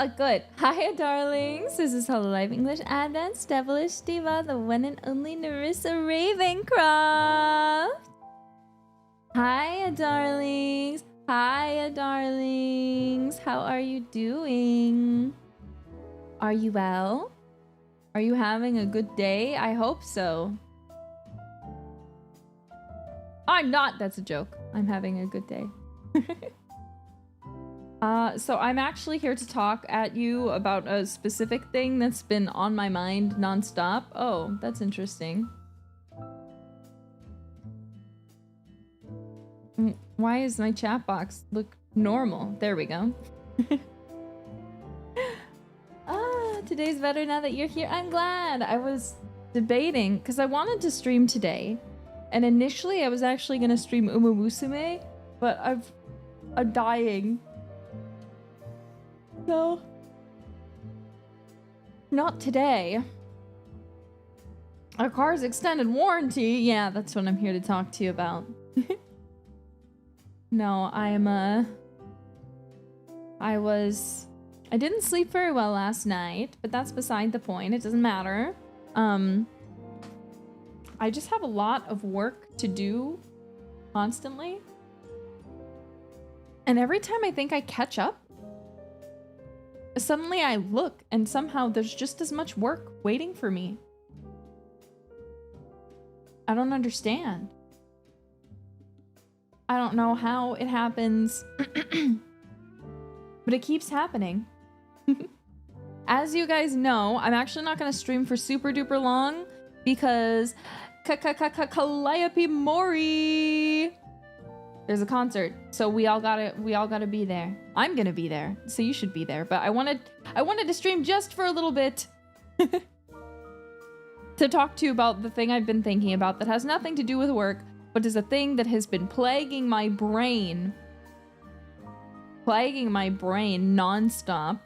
Good. Hiya, darlings. This is Hololive English-Advent-'s Devilish, Diva, the one and only Nerissa Ravencroft. Hiya, darlings. Hiya, darlings. How are you doing? Are you well? Are you having a good day? I hope so. I'm not. That's a joke. I'm having a good day. So I'm actually here to talk at you about a specific thing that's been on my mind nonstop. Oh, that's interesting. Why is my chat box look normal? There we go. Today's better now that you're here. I'm glad. I was debating because I wanted to stream today. And initially I was actually going to stream Uma Musume, but I'm dying. So, not today. Our car's extended warranty. Yeah, that's what I'm here to talk to you about. No, I didn't sleep very well last night, but that's beside the point. It doesn't matter. I just have a lot of work to do constantly. And every time I think I catch up, suddenly I look and somehow there's just as much work waiting for me. I don't understand. I don't know how it happens, but it keeps happening. As you guys know, I'm actually not going to stream for super duper long because Calliope Mori. There's a concert, so we all gotta be there. I'm gonna be there, so you should be there. But I wanted to stream just for a little bit to talk to you about the thing I've been thinking about that has nothing to do with work, but is a thing that has been plaguing my brain nonstop.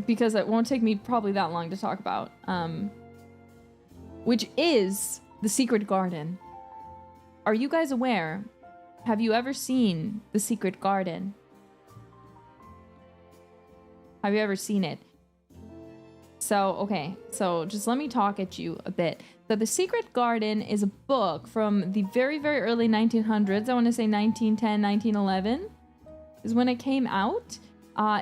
Because it won't take me probably that long to talk about. Which is The Secret Garden. Are you guys aware? Have you ever seen The Secret Garden? Have you ever seen it? So, okay. So just let me talk at you a bit. So The Secret Garden is a book from the very, very early 1900s. I want to say 1910, 1911 is when it came out.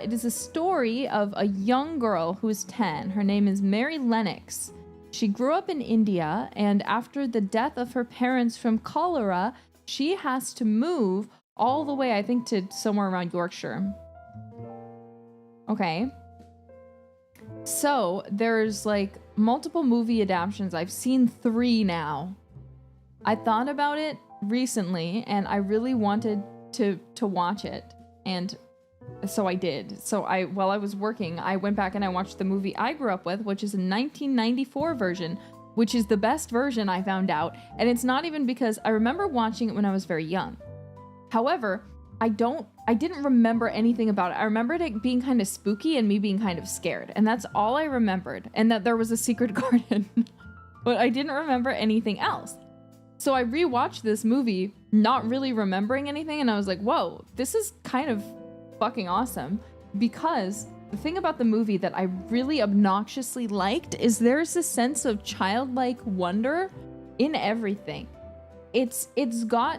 It is a story of a young girl who is 10. Her name is Mary Lennox. She grew up in India, and after the death of her parents from cholera, she has to move all the way, I think, to somewhere around Yorkshire. Okay. So, there's, like, multiple movie adaptations. I've seen 3 now. I thought about it recently, and I really wanted to watch it, and so I did. So while I was working, I went back and I watched the movie I grew up with, which is a 1994 version, which is the best version I found out. And it's not even because I remember watching it when I was very young. However, I didn't remember anything about it. I remembered it being kind of spooky and me being kind of scared. And that's all I remembered. And that there was a secret garden. But I didn't remember anything else. So I rewatched this movie, not really remembering anything. And I was like, whoa, this is kind of fucking awesome, because the thing about the movie that I really obnoxiously liked is there's a sense of childlike wonder in everything. It's got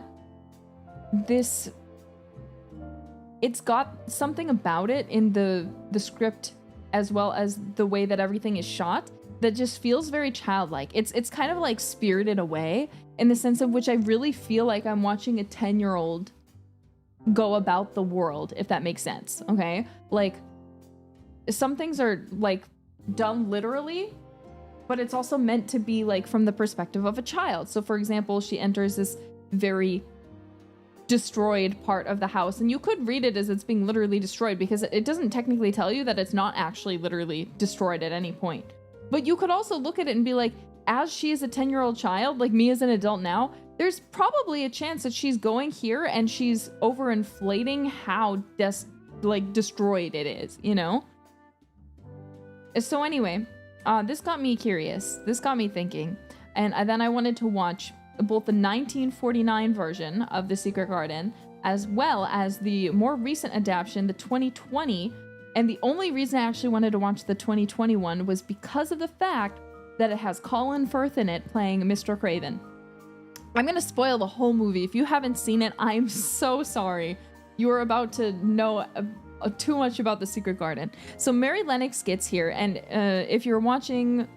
something about it in the script as well as the way that everything is shot that just feels very childlike. It's kind of like Spirited Away in the sense of which I really feel like I'm watching a 10-year-old go about the world, if that makes sense. Okay, like some things are like done literally, but it's also meant to be like from the perspective of a child. So for example, she enters this very destroyed part of the house, and you could read it as it's being literally destroyed because it doesn't technically tell you that it's not actually literally destroyed at any point. But you could also look at it and be like, as she is a 10-year-old child, like me as an adult now, there's probably a chance that she's going here and she's overinflating how destroyed it is, you know? So anyway, this got me curious. This got me thinking. And then I wanted to watch both the 1949 version of The Secret Garden as well as the more recent adaptation, the 2020 And the only reason I actually wanted to watch the 2021 was because of the fact that it has Colin Firth in it playing Mr. Craven. I'm going to spoil the whole movie. If you haven't seen it, I'm so sorry. You are about to know too much about The Secret Garden. So Mary Lennox gets here, and if you're watching,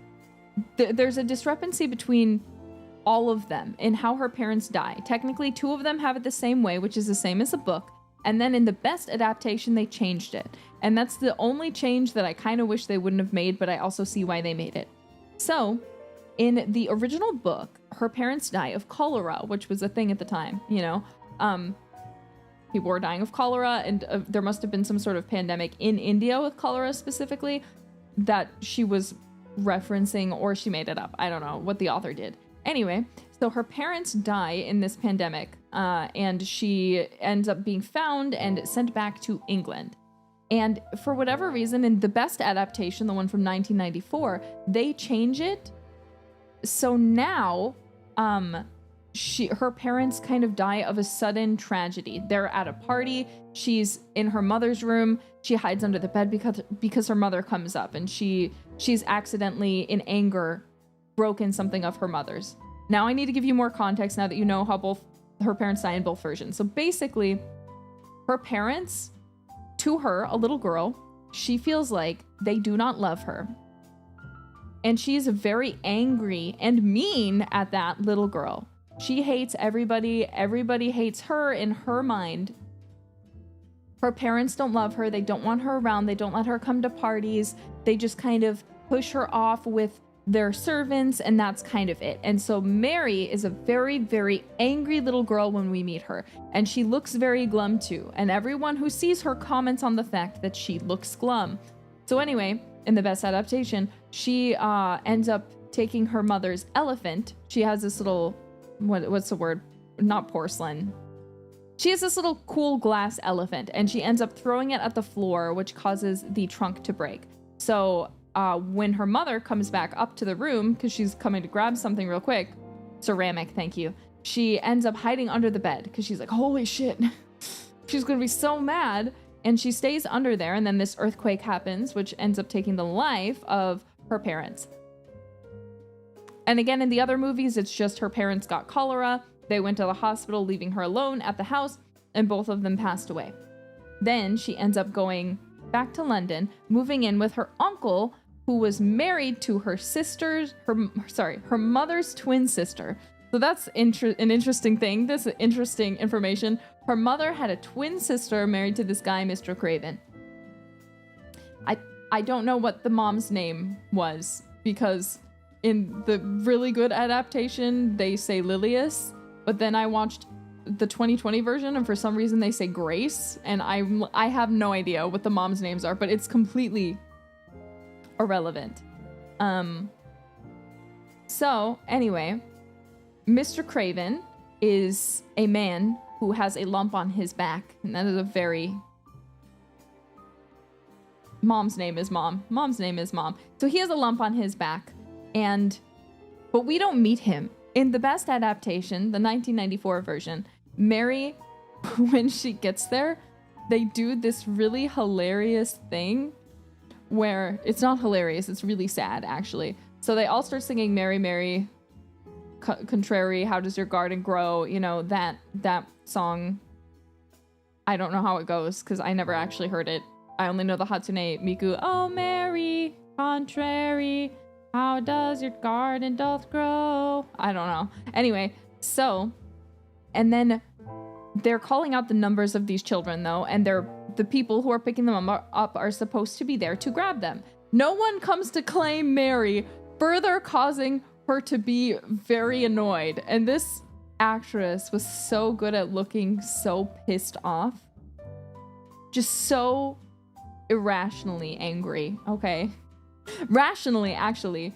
there's a discrepancy between all of them in how her parents die. Technically, 2 of them have it the same way, which is the same as the book. And then in the best adaptation, they changed it. And that's the only change that I kind of wish they wouldn't have made, but I also see why they made it. So, in the original book, her parents die of cholera, which was a thing at the time, you know? People were dying of cholera, and there must have been some sort of pandemic in India with cholera specifically that she was referencing, or she made it up. I don't know what the author did. Anyway, so her parents die in this pandemic, and she ends up being found and sent back to England. And for whatever reason, in the best adaptation, the one from 1994, they change it. So now, her parents kind of die of a sudden tragedy. They're at a party. She's in her mother's room. She hides under the bed because her mother comes up, and she's accidentally, in anger, broken something of her mother's. Now I need to give you more context now that you know how both her parents die in both versions. So basically, her parents, to her, a little girl, she feels like they do not love her. And she's very angry and mean at that little girl. She hates everybody. Everybody hates her in her mind. Her parents don't love her. They don't want her around. They don't let her come to parties. They just kind of push her off with their servants, and that's kind of it. And so Mary is a very, very angry little girl when we meet her, and she looks very glum too. And everyone who sees her comments on the fact that she looks glum. So anyway, in the best adaptation, she ends up taking her mother's elephant. She has this little, what's the word? Not porcelain. She has this little cool glass elephant, and she ends up throwing it at the floor, which causes the trunk to break. So when her mother comes back up to the room, because she's coming to grab something real quick, ceramic, thank you, she ends up hiding under the bed, because she's like, holy shit, she's gonna be so mad, and she stays under there, and then this earthquake happens, which ends up taking the life of her parents. And again, in the other movies, it's just her parents got cholera, they went to the hospital, leaving her alone at the house, and both of them passed away. Then she ends up going back to London, moving in with her uncle, who was married to her mother's twin sister. So that's an interesting thing. This is interesting information. Her mother had a twin sister married to this guy, Mr. Craven. I don't know what the mom's name was, because in the really good adaptation, they say Lilius, but then I watched the 2020 version, and for some reason they say Grace, and I have no idea what the mom's names are, but it's completely irrelevant. So anyway, Mr. Craven is a man who has a lump on his back, and that is a very... Mom's name is Mom. Mom's name is Mom. So he has a lump on his back, but we don't meet him. In the best adaptation, the 1994 version, Mary, when she gets there, they do this really hilarious thing where it's not hilarious, it's really sad actually. So they all start singing Mary, Mary, Contrary, How Does Your Garden Grow? You know, that song. I don't know how it goes because I never actually heard it. I only know the Hatsune Miku, oh Mary, contrary, how does your garden doth grow? I don't know. Anyway, so, and then they're calling out the numbers of these children though, and the people who are picking them up are supposed to be there to grab them. No one comes to claim Mary, further causing her to be very annoyed. And this actress was so good at looking so pissed off. Just so irrationally angry, okay? Rationally, actually.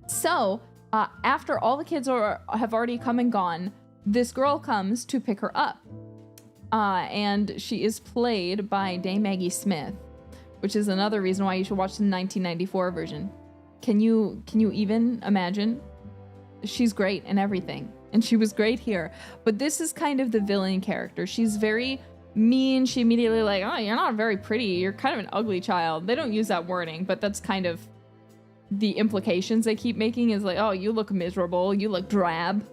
So, after all the kids have already come and gone, this girl comes to pick her up. And she is played by Dame Maggie Smith, which is another reason why you should watch the 1994 version. Can you even imagine? She's great in everything, and she was great here. But this is kind of the villain character. She's very mean. She immediately like, oh, you're not very pretty. You're kind of an ugly child. They don't use that wording, but that's kind of the implications they keep making is like, oh, you look miserable. You look drab.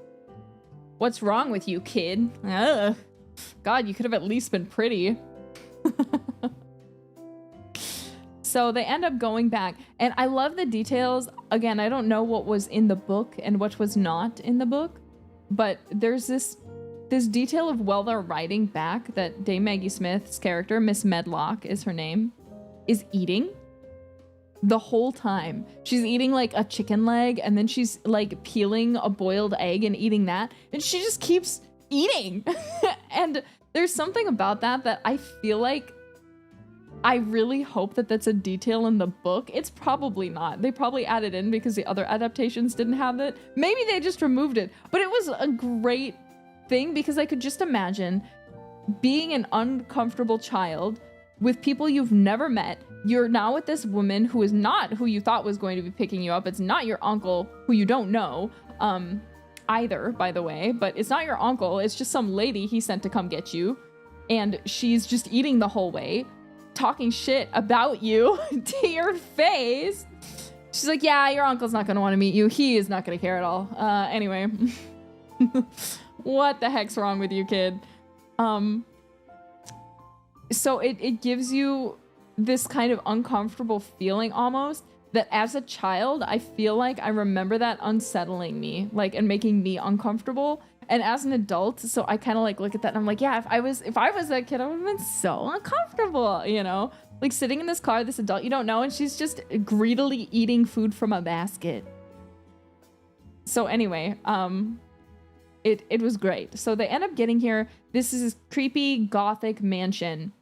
What's wrong with you, kid? Ugh. God, you could have at least been pretty. So they end up going back, and I love the details. Again, I don't know what was in the book and what was not in the book, but there's this detail of while they're riding back that Dame Maggie Smith's character, Miss Medlock is her name, is eating the whole time. She's eating like a chicken leg, and then she's like peeling a boiled egg and eating that, and she just keeps eating. And there's something about that I feel like I really hope that that's a detail in the book. It's probably not. They probably added in because the other adaptations didn't have it. Maybe they just removed it. But it was a great thing because I could just imagine being an uncomfortable child with people you've never met. You're now with this woman who is not who you thought was going to be picking you up. It's not your uncle who you don't know either, by the way. But it's not your uncle. It's just some lady he sent to come get you. And she's just eating the whole way, talking shit about you to your face. She's like, yeah, your uncle's not gonna want to meet you. He is not gonna care at all. Anyway. What the heck's wrong with you, kid? So it gives you this kind of uncomfortable feeling almost that as a child, I feel like I remember that unsettling me, like, and making me uncomfortable. And as an adult, so I kind of like look at that and I'm like, yeah, if I was that kid, I would have been so uncomfortable, you know? Like sitting in this car, this adult you don't know, and she's just greedily eating food from a basket. So anyway, it was great. So they end up getting here. This is this creepy gothic mansion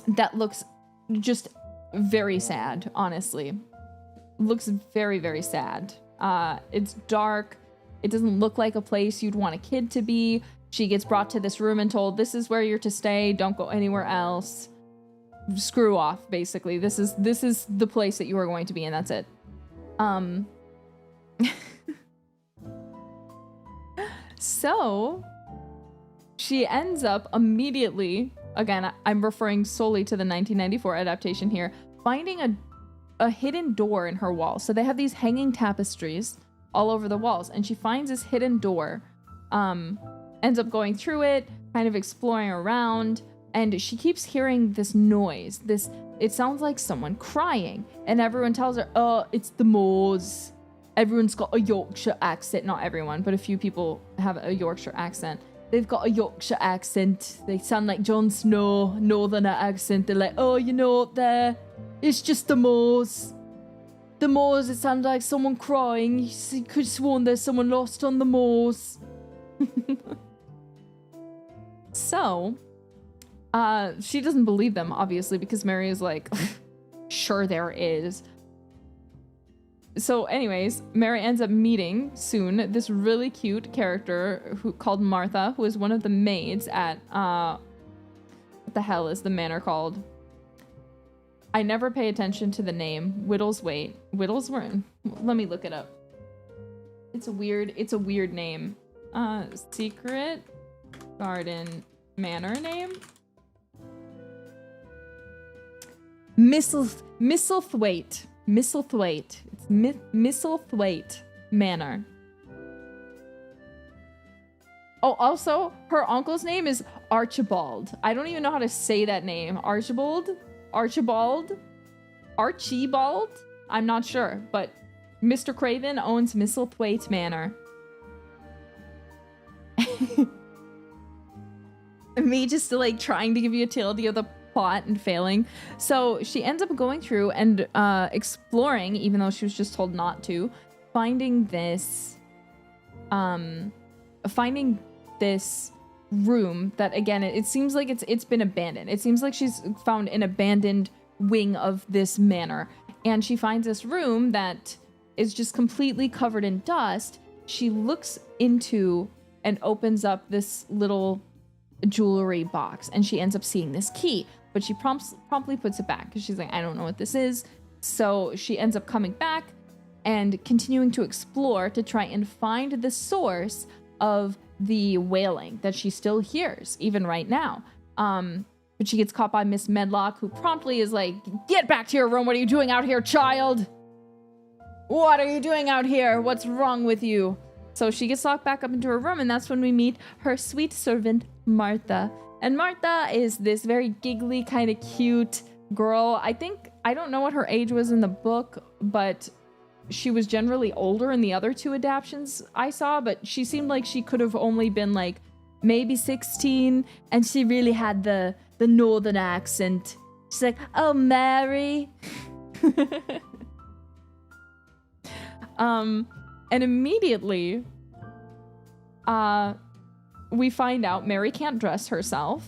that looks just very sad, honestly. Looks very, very sad. It's dark. It doesn't look like a place you'd want a kid to be. She gets brought to this room and told, this is where you're to stay. Don't go anywhere else. Screw off, basically. This is the place that you are going to be, and that's it. So she ends up immediately, again, I'm referring solely to the 1994 adaptation here, finding a hidden door in her wall. So they have these hanging tapestries all over the walls, and she finds this hidden door, ends up going through it, kind of exploring around, and she keeps hearing this noise. It sounds like someone crying, and everyone tells her, oh, it's the Moors. Everyone's got a Yorkshire accent. Not everyone, but a few people have a Yorkshire accent. They've got a Yorkshire accent. They sound like Jon Snow, northerner accent. They're like, oh, you know what there? It's just the Moors. The Moors, it sounded like someone crying. You could have sworn there's someone lost on the Moors. So, she doesn't believe them, obviously, because Mary is like, sure there is. So anyways, Mary ends up meeting soon this really cute character called Martha, who is one of the maids at, what the hell is the manor called? I never pay attention to the name. Whittleswait. Whittlesworth? Let me look it up. It's a weird name. Secret Garden Manor name? Mistlethwait. Mistlethwait. It's Mistlethwait Manor. Oh, also, her uncle's name is Archibald. I don't even know how to say that name. Archibald? I'm not sure, but Mr. Craven owns Mistlethwait Manor. Me just like trying to give you a tale of the plot and failing. So she ends up going through and exploring, even though she was just told not to, finding this room that, again, it seems like it's been abandoned. It seems like she's found an abandoned wing of this manor, and she finds this room that is just completely covered in dust. She looks into and opens up this little jewelry box, and she ends up seeing this key, but she promptly puts it back because she's like, I don't know what this is. So she ends up coming back and continuing to explore to try and find the source of the wailing that she still hears even right now. But she gets caught by Miss Medlock, who promptly is like, get back to your room. What are you doing out here, child? What are you doing out here? What's wrong with you? So she gets locked back up into her room, and that's when we meet her sweet servant, Martha. And Martha is this very giggly, kind of cute girl. I don't know what her age was in the book, but she was generally older in the other two adaptations I saw, but she seemed like she could have only been like maybe 16, and she really had the northern accent. She's like, oh, Mary. And immediately, we find out Mary can't dress herself.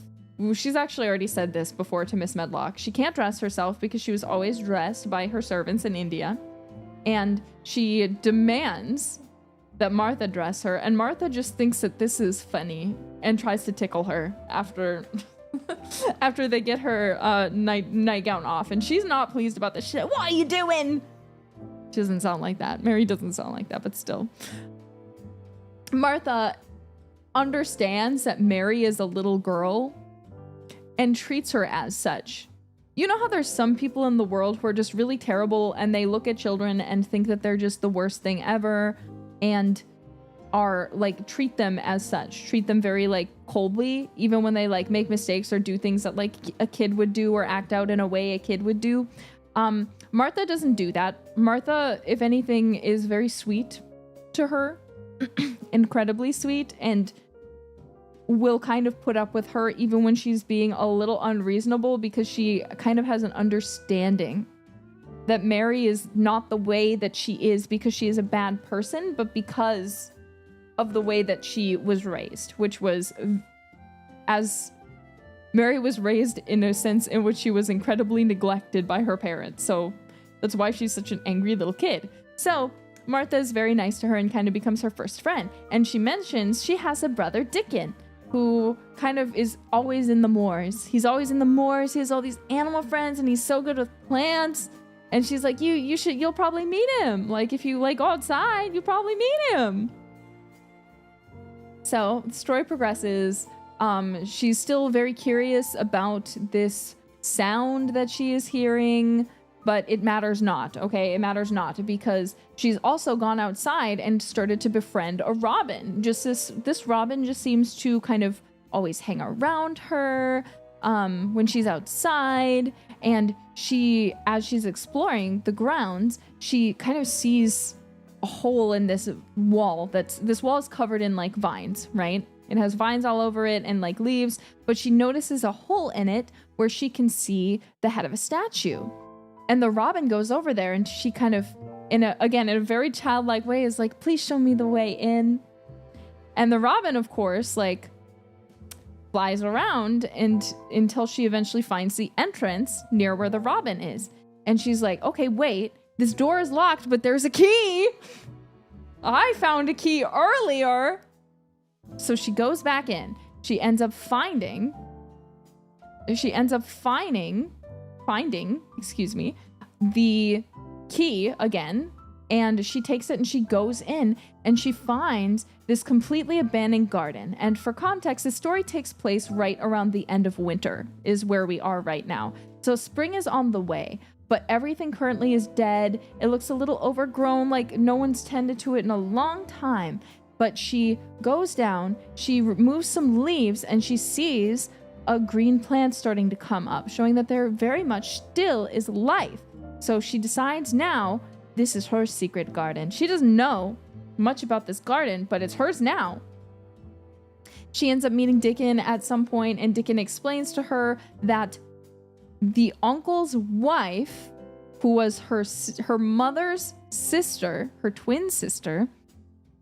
She's actually already said this before to Miss Medlock. She can't dress herself because she was always dressed by her servants in India. And she demands that Martha dress her. And Martha just thinks that this is funny and tries to tickle her after after they get her nightgown off. And she's not pleased about this shit. What are you doing? She doesn't sound like that. Mary doesn't sound like that, but still. Martha understands that Mary is a little girl and treats her as such. You know how there's some people in the world who are just really terrible and they look at children and think that they're just the worst thing ever and are like, treat them as such, treat them very like coldly, even when they like make mistakes or do things that like a kid would do or act out in a way a kid would do. Martha doesn't do that. Martha, if anything, is very sweet to her, incredibly sweet, and will kind of put up with her even when she's being a little unreasonable, because she kind of has an understanding that Mary is not the way that she is because she is a bad person, but because of the way that she was raised, which was as Mary was raised in a sense in which she was incredibly neglected by her parents. So that's why she's such an angry little kid. So Martha is very nice to her and kind of becomes her first friend. And she mentions she has a brother, Dickon, who kind of is always in the moors. He's always in the moors. He has all these animal friends and he's so good with plants. And she's like, you'll probably meet him. Like if you like go outside, you'll probably meet him. So the story progresses. She's still very curious about this sound that she is hearing, but it matters not, okay? It matters not, because she's also gone outside and started to befriend a robin. Just this robin just seems to kind of always hang around her when she's outside, and as she's exploring the grounds, she kind of sees a hole in this wall. This wall is covered in like vines, right? It has vines all over it and like leaves, but she notices a hole in it where she can see the head of a statue. And the robin goes over there and she kind of, in a very childlike way, is like, please show me the way in. And the robin, of course, like flies around until she eventually finds the entrance near where the robin is. And she's like, okay, wait, this door is locked, but there's a key. I found a key earlier. So she goes back in. She ends up finding, the key again, and she takes it and she goes in and she finds this completely abandoned garden. And for context, the story takes place right around the end of winter is where we are right now. So spring is on the way, but everything currently is dead. It looks a little overgrown, like no one's tended to it in a long time. But she goes down, she removes some leaves, and she sees a green plant starting to come up, showing that there very much still is life. So she decides now this is her secret garden. She doesn't know much about this garden, but it's hers now. She ends up meeting Dickon at some point, and Dickon explains to her that the uncle's wife, who was her mother's sister, her twin sister,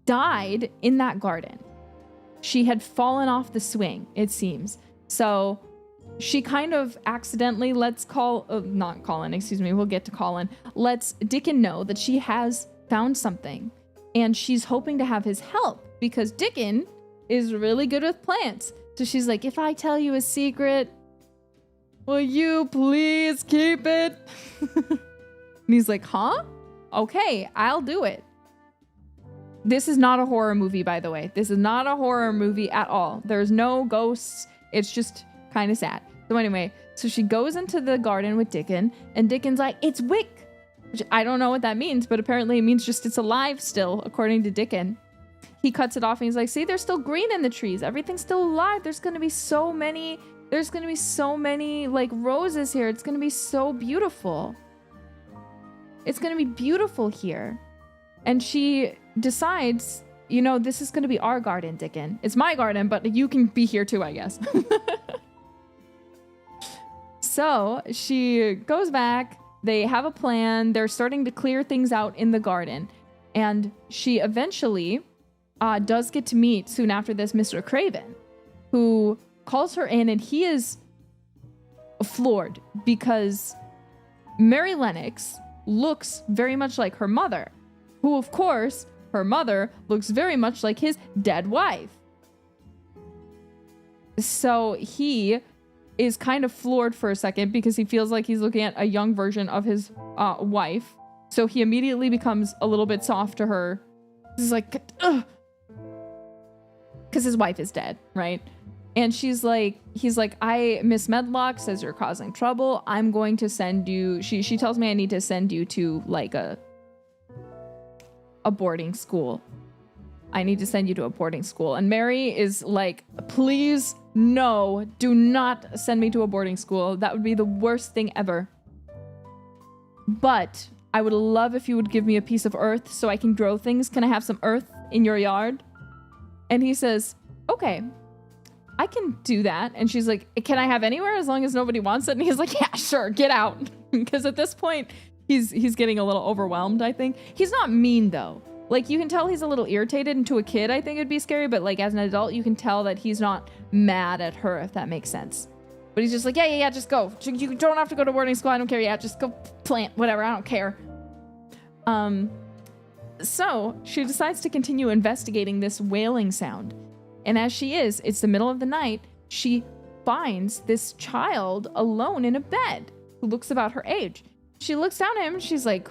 died in that garden. She had fallen off the swing, it seems. So she kind of accidentally lets we'll get to Colin, lets Dickon know that she has found something, and she's hoping to have his help because Dickon is really good with plants. So she's like, if I tell you a secret, will you please keep it? And he's like, huh? Okay, I'll do it. This is not a horror movie, by the way. This is not a horror movie at all. There's no ghosts. It's just Kind of sad. So anyway, so she goes into the garden with Dickon, and Dickon's like, it's wick. Which I don't know what that means, but apparently it means just it's alive still, according to Dickon. He cuts it off and he's like, see, there's still green in the trees. Everything's still alive. There's going to be so many like roses here. It's going to be so beautiful. It's going to be beautiful here. And she decides, you know, this is going to be our garden, Dickon. It's my garden, but you can be here too, I guess. So she goes back. They have a plan. They're starting to clear things out in the garden. And she eventually does get to meet, soon after this, Mr. Craven, who calls her in, and he is floored because Mary Lennox looks very much like her mother, who, of course, her mother looks very much like his dead wife. So he is kind of floored for a second because he feels like he's looking at a young version of his wife. So he immediately becomes a little bit soft to her. He's like, ugh. Because his wife is dead, right? And he's like, Miss Medlock says you're causing trouble. I'm going to send you, she tells me I need to send you to like a boarding school. I need to send you to a boarding school. And Mary is like, please, no, do not send me to a boarding school. That would be the worst thing ever. But I would love if you would give me a piece of earth so I can grow things. Can I have some earth in your yard? And he says, okay, I can do that. And she's like, can I have anywhere as long as nobody wants it? And he's like, yeah, sure, get out. Because at this point, he's getting a little overwhelmed, I think. He's not mean, though. Like, you can tell he's a little irritated, and to a kid, I think it'd be scary. But, like, as an adult, you can tell that he's not mad at her, if that makes sense. But he's just like, yeah, just go. You don't have to go to boarding school. I don't care. Yeah, just go plant, whatever. I don't care. So she decides to continue investigating this wailing sound. And as she is, it's the middle of the night, she finds this child alone in a bed who looks about her age. She looks down at him and she's like,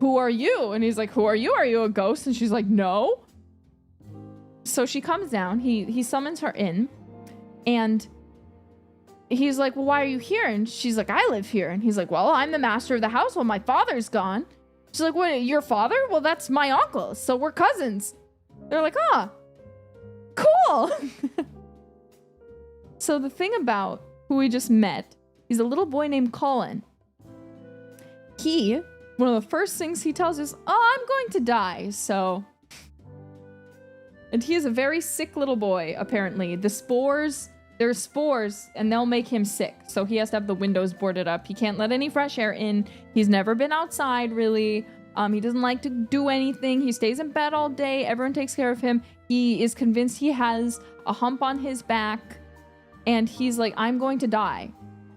who are you? And he's like, who are you? Are you a ghost? And she's like, no. So she comes down, he summons her in, and he's like, well, why are you here? And she's like, I live here. And he's like, well, I'm the master of the house while my father's gone. She's like, what, your father? Well, that's my uncle, so we're cousins. They're like, cool. So the thing about who we just met, he's a little boy named Colin. One of the first things he tells us, I'm going to die, so. And he is a very sick little boy, apparently. There's spores, and they'll make him sick. So he has to have the windows boarded up. He can't let any fresh air in. He's never been outside, really. He doesn't like to do anything. He stays in bed all day. Everyone takes care of him. He is convinced he has a hump on his back. And he's like, I'm going to die.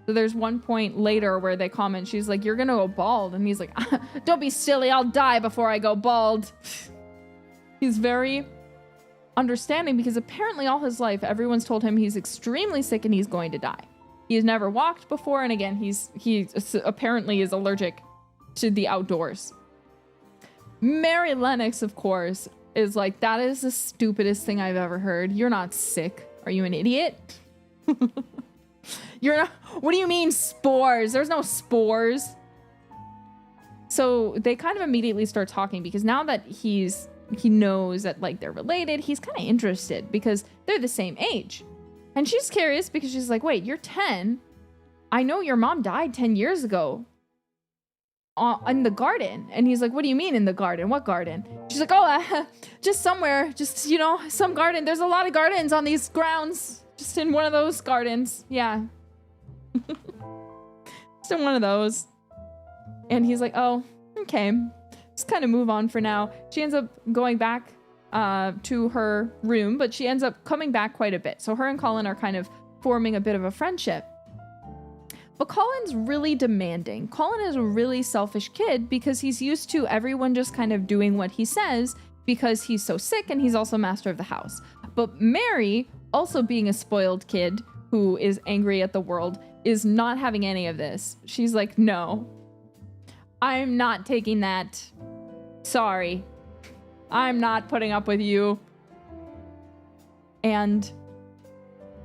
So there's one point later where they comment, she's like, you're going to go bald. And he's like, don't be silly. I'll die before I go bald. He's very understanding because apparently all his life, everyone's told him he's extremely sick and he's going to die. He has never walked before. And again, he apparently is allergic to the outdoors. Mary Lennox, of course, is like, that is the stupidest thing I've ever heard. You're not sick. Are you an idiot? You're not. What do you mean spores? There's no spores. So they kind of immediately start talking because now that he knows that like they're related, he's kind of interested because they're the same age. And she's curious because she's like, wait, you're 10. I know your mom died 10 years ago in the garden. And he's like, what do you mean in the garden? What garden? She's like, just somewhere. Just, some garden. There's a lot of gardens on these grounds. Just in one of those gardens. Yeah. Just in one of those. And he's like, oh, okay. Just kind of move on for now. She ends up going back to her room, but she ends up coming back quite a bit. So her and Colin are kind of forming a bit of a friendship. But Colin's really demanding. Colin is a really selfish kid because he's used to everyone just kind of doing what he says because he's so sick and he's also master of the house. But Mary, also being a spoiled kid who is angry at the world, is not having any of this. She's like, no, I'm not taking that. Sorry. I'm not putting up with you. And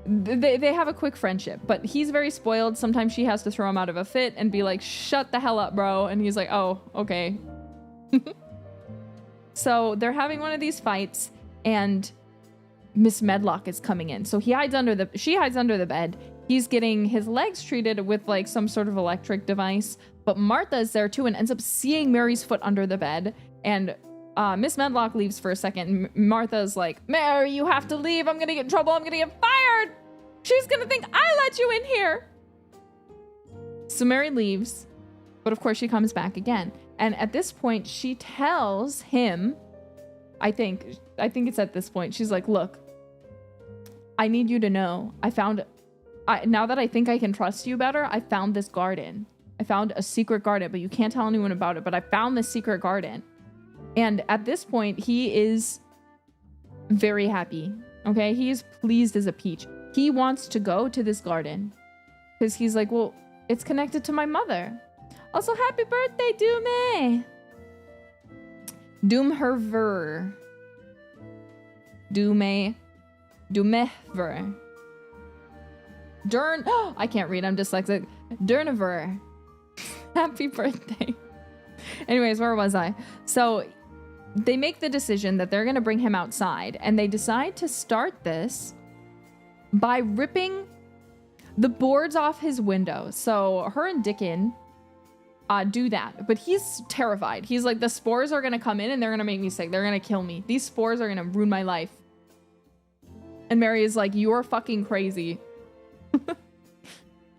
they have a quick friendship, but he's very spoiled. Sometimes she has to throw him out of a fit and be like, shut the hell up, bro. And he's like, oh, okay. So they're having one of these fights, and Miss Medlock is coming in. So she hides under the bed. He's getting his legs treated with like some sort of electric device, but Martha is there too and ends up seeing Mary's foot under the bed. And Miss Medlock leaves for a second. Martha's like, Mary, you have to leave. I'm gonna get in trouble. I'm gonna get fired. She's gonna think I let you in here. So Mary leaves, but of course she comes back again. And at this point, she tells him, I think it's at this point, she's like, look, I need you to know, now that I think I can trust you better, I found this garden. I found a secret garden, but you can't tell anyone about it, but I found this secret garden. And at this point, he is very happy, okay? He is pleased as a peach. He wants to go to this garden because he's like, well, it's connected to my mother. Also, happy birthday, Dume! Doomherver. Dumever. I can't read, I'm dyslexic. Durniver. Happy birthday. Anyways, where was I? So they make the decision that they're going to bring him outside, and they decide to start this by ripping the boards off his window. So her and Dickon do that, but he's terrified. He's like, the spores are going to come in and they're going to make me sick. They're going to kill me. These spores are going to ruin my life. And Mary is like, you're fucking crazy.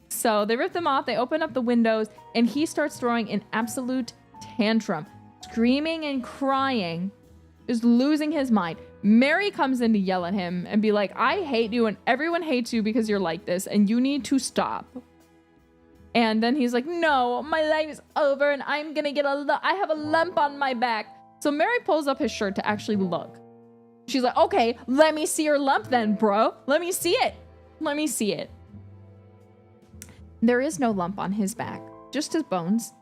So they rip them off. They open up the windows, and he starts throwing an absolute tantrum, screaming and crying, just losing his mind. Mary comes in to yell at him and be like, I hate you and everyone hates you because you're like this and you need to stop. And then he's like, no, my life is over and I'm gonna get I have a lump on my back. So Mary pulls up his shirt to actually look. She's like, okay, let me see your lump then, bro. Let me see it. Let me see it. There is no lump on his back, just his bones.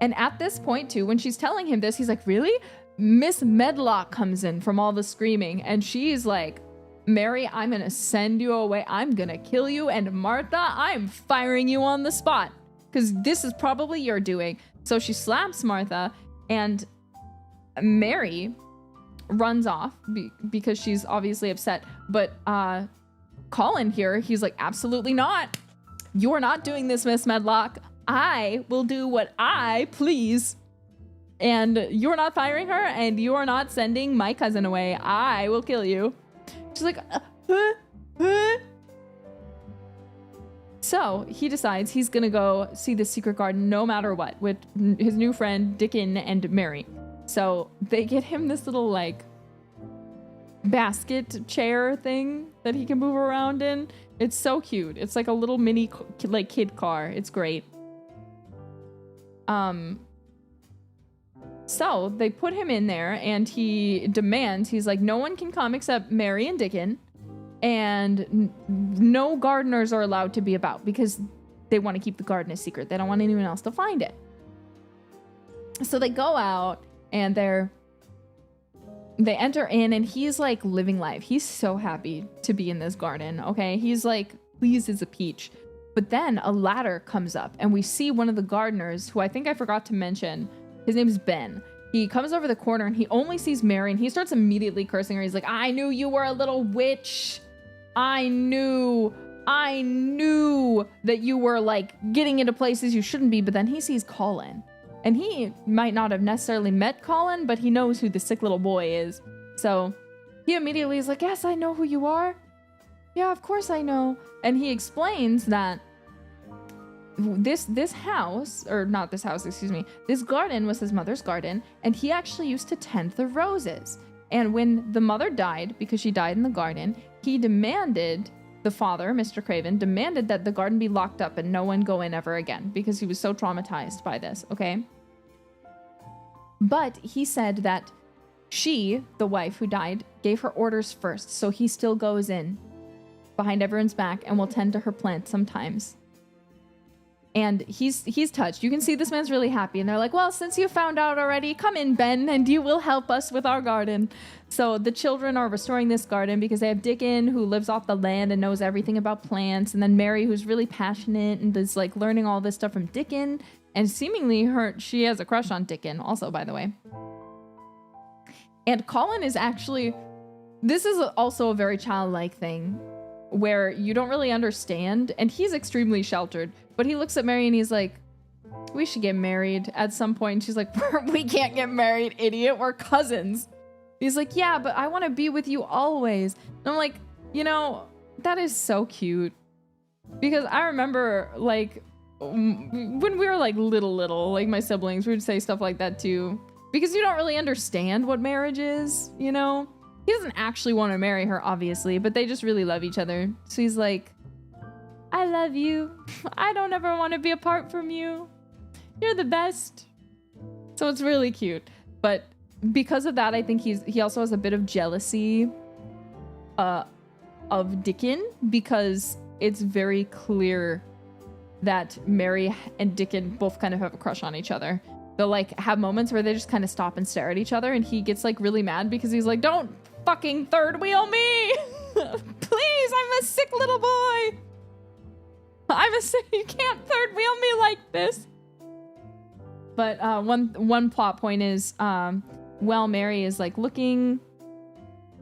And at this point too, when she's telling him this, he's like, really? Miss Medlock comes in from all the screaming, and she's like, Mary, I'm gonna send you away. I'm gonna kill you. And Martha, I'm firing you on the spot because this is probably your doing. So she slaps Martha, and Mary runs off because she's obviously upset. But Colin here, he's like, absolutely not. You're not doing this, Miss Medlock. I will do what I please. And you're not firing her, and you are not sending my cousin away. I will kill you. She's like, So he decides he's gonna go see the secret garden no matter what with his new friend Dickon and Mary. So they get him this little like basket chair thing that he can move around in. It's so cute. It's like a little mini like kid car. It's great. So they put him in there, and he demands, he's like, no one can come except Mary and Dickon, and no gardeners are allowed to be about because they want to keep the garden a secret. They don't want anyone else to find it. So they go out, and they enter in, and he's like living life. He's so happy to be in this garden, okay? He's like pleased as a peach. But then a ladder comes up, and we see one of the gardeners, who I think I forgot to mention. His name is Ben. He comes over the corner, and he only sees Mary, and he starts immediately cursing her. He's like, I knew you were a little witch. I knew that you were like getting into places you shouldn't be. But then he sees Colin, and he might not have necessarily met Colin, but he knows who the sick little boy is. So he immediately is like, yes, I know who you are. Yeah, of course I know. And he explains that this house, or not this house, excuse me, this garden was his mother's garden, and he actually used to tend the roses. And when the mother died, because she died in the garden, he demanded, the father, Mr. Craven, demanded that the garden be locked up and no one go in ever again because he was so traumatized by this, okay? But he said that she, the wife who died, gave her orders first, so he still goes in behind everyone's back and will tend to her plants sometimes. And he's touched. You can see this man's really happy. And they're like, well, since you found out already, come in, Ben, and you will help us with our garden. So the children are restoring this garden because they have Dickon, who lives off the land and knows everything about plants. And then Mary, who's really passionate and is like learning all this stuff from Dickon. And seemingly she has a crush on Dickon also, by the way. And Colin is actually, this is also a very childlike thing where you don't really understand. And he's extremely sheltered. But he looks at Mary and he's like, we should get married at some point. And she's like, we can't get married, idiot. We're cousins. He's like, yeah, but I want to be with you always. And I'm like, you know, that is so cute. Because I remember, like, when we were, like, little, like, my siblings, we would say stuff like that, too. Because you don't really understand what marriage is, you know? He doesn't actually want to marry her, obviously, but they just really love each other. So he's like, I love you. I don't ever want to be apart from you. You're the best. So it's really cute. But because of that, I think he also has a bit of jealousy of Dickon, because it's very clear that Mary and Dickon both kind of have a crush on each other. They'll like have moments where they just kind of stop and stare at each other, and he gets like really mad because he's like, don't fucking third wheel me. Please, I'm a sick little boy. You can't third wheel me like this. But one plot point is, while Mary is like looking,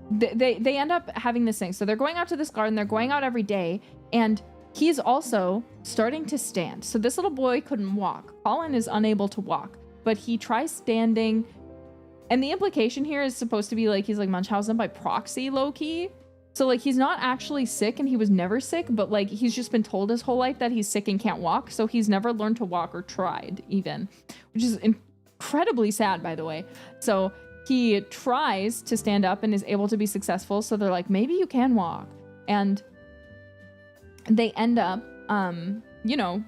they end up having this thing. So they're going out to this garden. They're going out every day, and he's also starting to stand. So this little boy couldn't walk. Colin is unable to walk, but he tries standing. And the implication here is supposed to be like he's like Munchausen by proxy, low-key. So like he's not actually sick and he was never sick, but like he's just been told his whole life that he's sick and can't walk. So he's never learned to walk or tried even, which is incredibly sad, by the way. So he tries to stand up and is able to be successful. So they're like, maybe you can walk. And they end up, you know,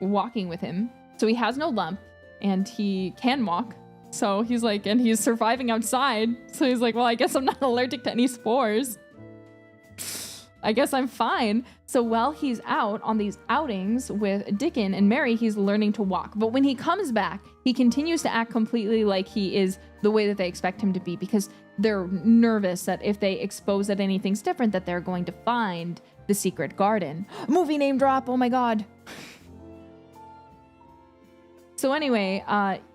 walking with him. So he has no lump and he can walk. So he's like, and he's surviving outside. So he's like, well, I guess I'm not allergic to any spores. I guess I'm fine. So while he's out on these outings with Dickon and Mary, he's learning to walk. But when he comes back, he continues to act completely like he is the way that they expect him to be, because they're nervous that if they expose that anything's different, that they're going to find the secret garden. Movie name drop. Oh my God. So anyway,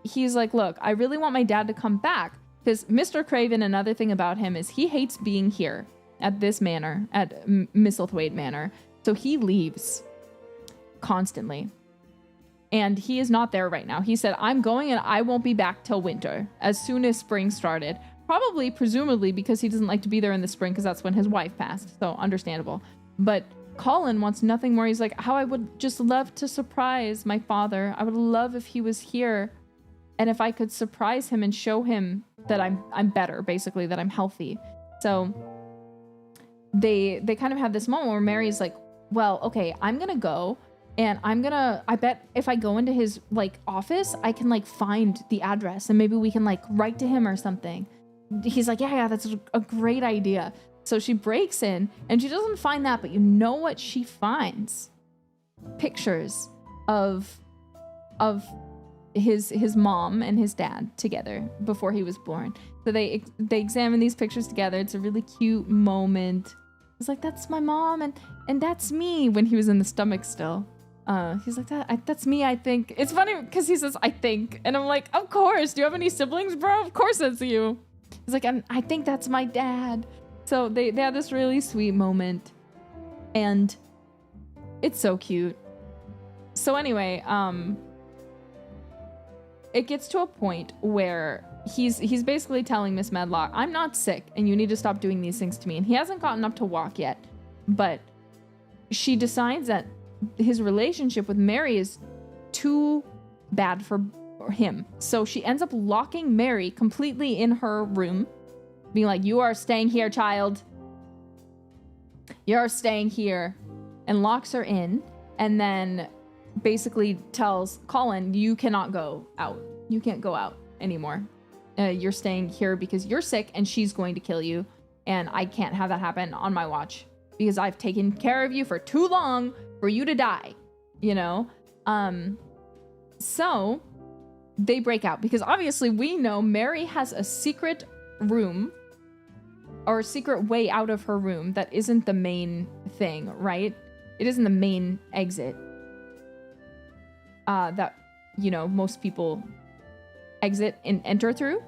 he's like, look, I really want my dad to come back, because Mr. Craven, another thing about him is he hates being here at this manor, at Mistlethwait Manor. So he leaves constantly. And he is not there right now. He said, I'm going and I won't be back till winter, as soon as spring started. Probably, presumably, because he doesn't like to be there in the spring, because that's when his wife passed. So understandable. But Colin wants nothing more. He's like, how I would just love to surprise my father. I would love if he was here. And if I could surprise him and show him that I'm better, basically, that I'm healthy. So they kind of have this moment where Mary's like, well, okay, I'm gonna go and I bet if I go into his like office, I can like find the address and maybe we can like write to him or something. He's like, yeah, that's a great idea. So she breaks in and she doesn't find that, but you know what she finds? Pictures of his mom and his dad together before he was born. So they examine these pictures together. It's a really cute moment. He's like, that's my mom and that's me, when he was in the stomach still. He's like, that's me, I think. It's funny because he says, I think. And I'm like, of course. Do you have any siblings, bro? Of course that's you. He's like, I think that's my dad. So they have this really sweet moment. And it's so cute. So anyway, it gets to a point where he's basically telling Miss Medlock, I'm not sick and you need to stop doing these things to me. And he hasn't gotten up to walk yet, but she decides that his relationship with Mary is too bad for him. So she ends up locking Mary completely in her room, being like, you are staying here, child. You're staying here, and locks her in, and then basically tells Colin, you cannot go out. You can't go out anymore. You're staying here because you're sick and she's going to kill you. And I can't have that happen on my watch because I've taken care of you for too long for you to die, you know? So they break out because obviously we know Mary has a secret room or a secret way out of her room that isn't the main thing, right? It isn't the main exit that, you know, most people exit and enter through.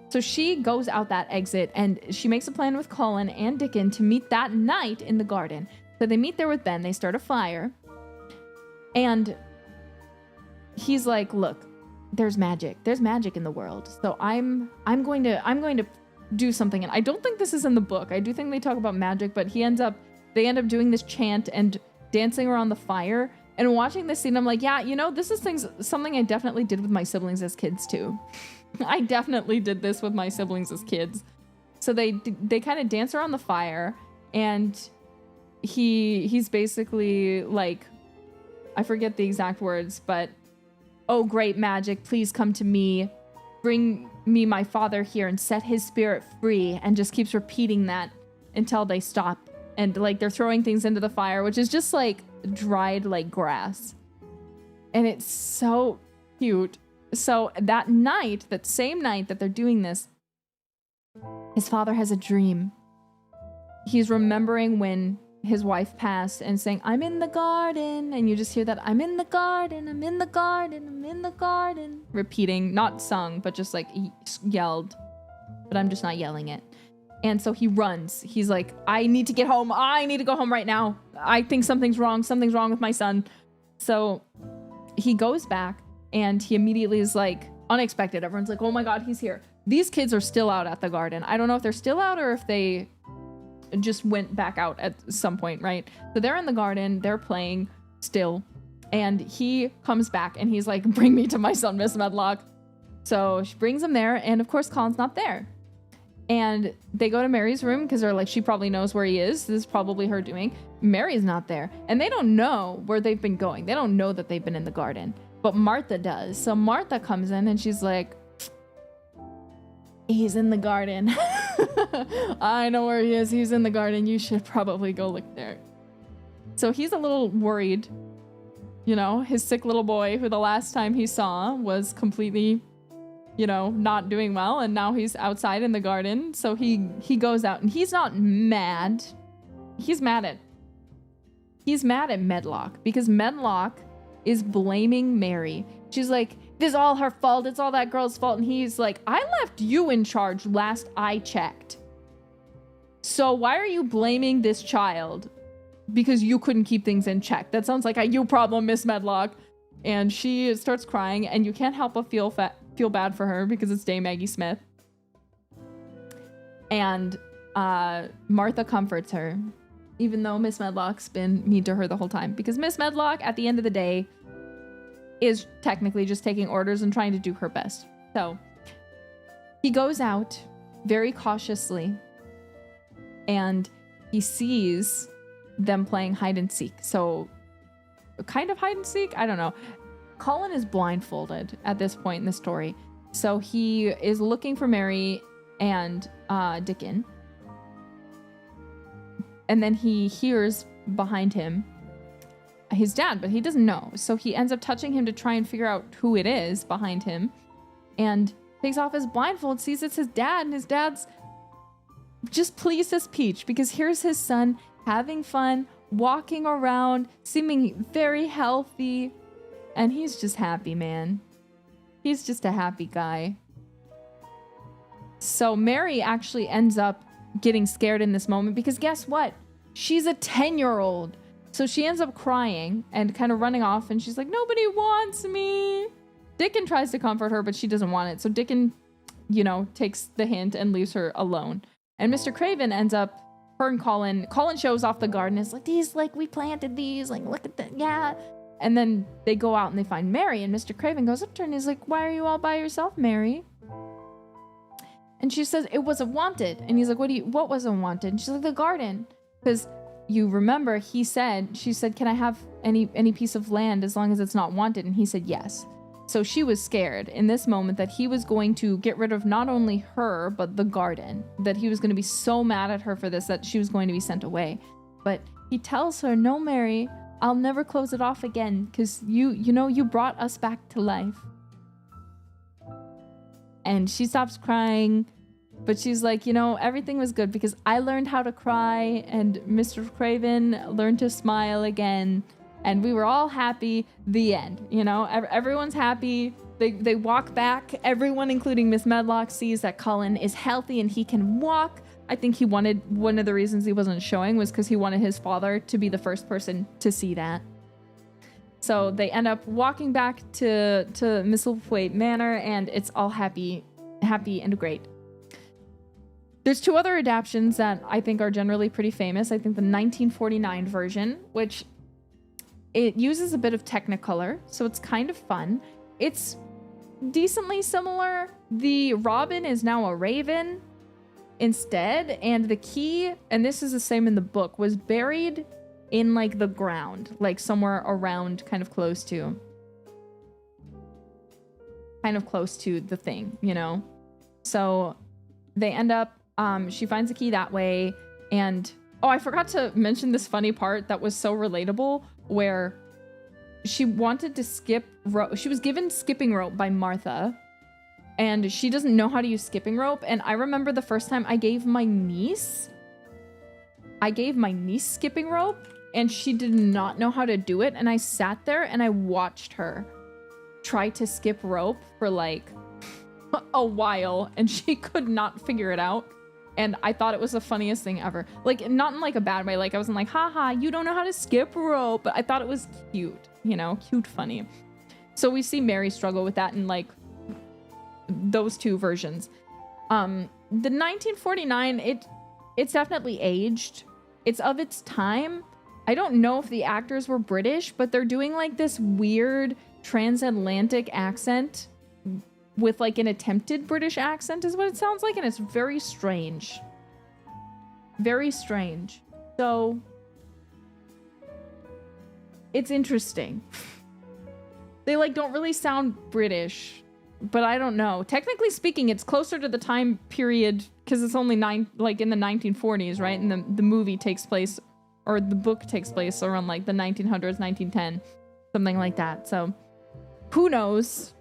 So she goes out that exit and she makes a plan with Colin and Dickon to meet that night in the garden. So they meet there with Ben, they start a fire, and he's like, look, there's magic in the world. So I'm going to do something. And I don't think this is in the book. I do think they talk about magic, but they end up doing this chant and dancing around the fire. And watching this scene, I'm like, yeah, you know, this is something I definitely did with my siblings as kids too. I definitely did this with my siblings as kids. So they kind of dance around the fire, and he's basically like, I forget the exact words, but, oh, great magic, please come to me. Bring me my father here and set his spirit free. And just keeps repeating that until they stop. And like they're throwing things into the fire, which is just like dried like grass. And it's so cute. So that same night that they're doing this, his father has a dream. He's remembering when his wife passed and saying, I'm in the garden. And you just hear that, I'm in the garden, I'm in the garden, I'm in the garden. Repeating, not sung, but just like he yelled. But I'm just not yelling it. And so he runs. He's like, I need to get home. I need to go home right now. I think something's wrong. Something's wrong with my son. So he goes back and he immediately is like, unexpected. Everyone's like, oh my God, he's here. These kids are still out at the garden. I don't know if they're still out or if they just went back out at some point, right? So they're in the garden. They're playing still. And he comes back and he's like, bring me to my son, Miss Medlock. So she brings him there. And of course, Colin's not there. And they go to Mary's room because they're like, she probably knows where he is. This is probably her doing. Mary's not there. And they don't know where they've been going. They don't know that they've been in the garden. But Martha does. So Martha comes in and she's like, he's in the garden. I know where he is. He's in the garden. You should probably go look there. So he's a little worried. You know, his sick little boy who the last time he saw was completely, you know, not doing well, and now he's outside in the garden. So he goes out and he's not mad. He's mad at Medlock because Medlock is blaming Mary. She's like, this is all her fault. It's all that girl's fault. And he's like, I left you in charge last I checked. So why are you blaming this child? Because you couldn't keep things in check. That sounds like a you problem, Miss Medlock. And she starts crying, and you can't help but feel bad for her because it's Dame Maggie Smith. And Martha comforts her, even though Miss Medlock's been mean to her the whole time. Because Miss Medlock, at the end of the day, is technically just taking orders and trying to do her best. So he goes out very cautiously, and he sees them playing hide and seek. So kind of hide and seek? I don't know. Colin is blindfolded at this point in the story. So he is looking for Mary and Dickon. And then he hears behind him his dad, but he doesn't know. So he ends up touching him to try and figure out who it is behind him, and takes off his blindfold, sees it's his dad, and his dad's just pleased as peach because here's his son having fun, walking around, seeming very healthy, and he's just happy, man. He's just a happy guy. So Mary actually ends up getting scared in this moment because guess what? She's a 10-year-old. So she ends up crying and kind of running off, and she's like, nobody wants me. Dickon tries to comfort her, but she doesn't want it. So Dickon, you know, takes the hint and leaves her alone. And Mr. Craven ends up, her and Colin shows off the garden. It's like, these, like, we planted these, like, look at that, yeah. And then they go out and they find Mary, and Mr. Craven goes up to her and he's like, why are you all by yourself, Mary? And she says, it wasn't wanted. And he's like, what wasn't wanted? And she's like, the garden. Because you remember, she said, can I have any piece of land as long as it's not wanted? And he said, yes. So she was scared in this moment that he was going to get rid of not only her, but the garden, that he was going to be so mad at her for this, that she was going to be sent away. But he tells her, no, Mary, I'll never close it off again because you brought us back to life. And she stops crying, but she's like, everything was good because I learned how to cry and Mr. Craven learned to smile again. And we were all happy. The end. Everyone's happy. They walk back. Everyone, including Miss Medlock, sees that Colin is healthy and he can walk. I think one of the reasons he wasn't showing was because he wanted his father to be the first person to see that. So they end up walking back to Mistlethwait Manor, and it's all happy and great. There's two other adaptations that I think are generally pretty famous. I think the 1949 version, which it uses a bit of Technicolor, so it's kind of fun. It's decently similar. The Robin is now a raven instead, and the key, and this is the same in the book, was buried in like the ground, like somewhere around kind of close to the thing, So they end up, she finds the key that way, and I forgot to mention this funny part that was so relatable, where she wanted to skip rope. She was given skipping rope by Martha, and she doesn't know how to use skipping rope. And I remember the first time I gave my niece skipping rope, and she did not know how to do it. And I sat there and I watched her try to skip rope for like a while, and she could not figure it out. And I thought it was the funniest thing ever. Like, not in like a bad way. Like, I wasn't like, haha, you don't know how to skip rope. But I thought it was cute, cute, funny. So we see Mary struggle with that in like those two versions. The 1949, it's definitely aged. It's of its time. I don't know if the actors were British, but they're doing like this weird transatlantic accent with like an attempted British accent is what it sounds like, and it's very strange. Very strange. So it's interesting. They like don't really sound British, but I don't know. Technically speaking, it's closer to the time period because it's only in the 1940s, right? And the movie takes place, or the book takes place around like the 1900s, 1910, something like that. So who knows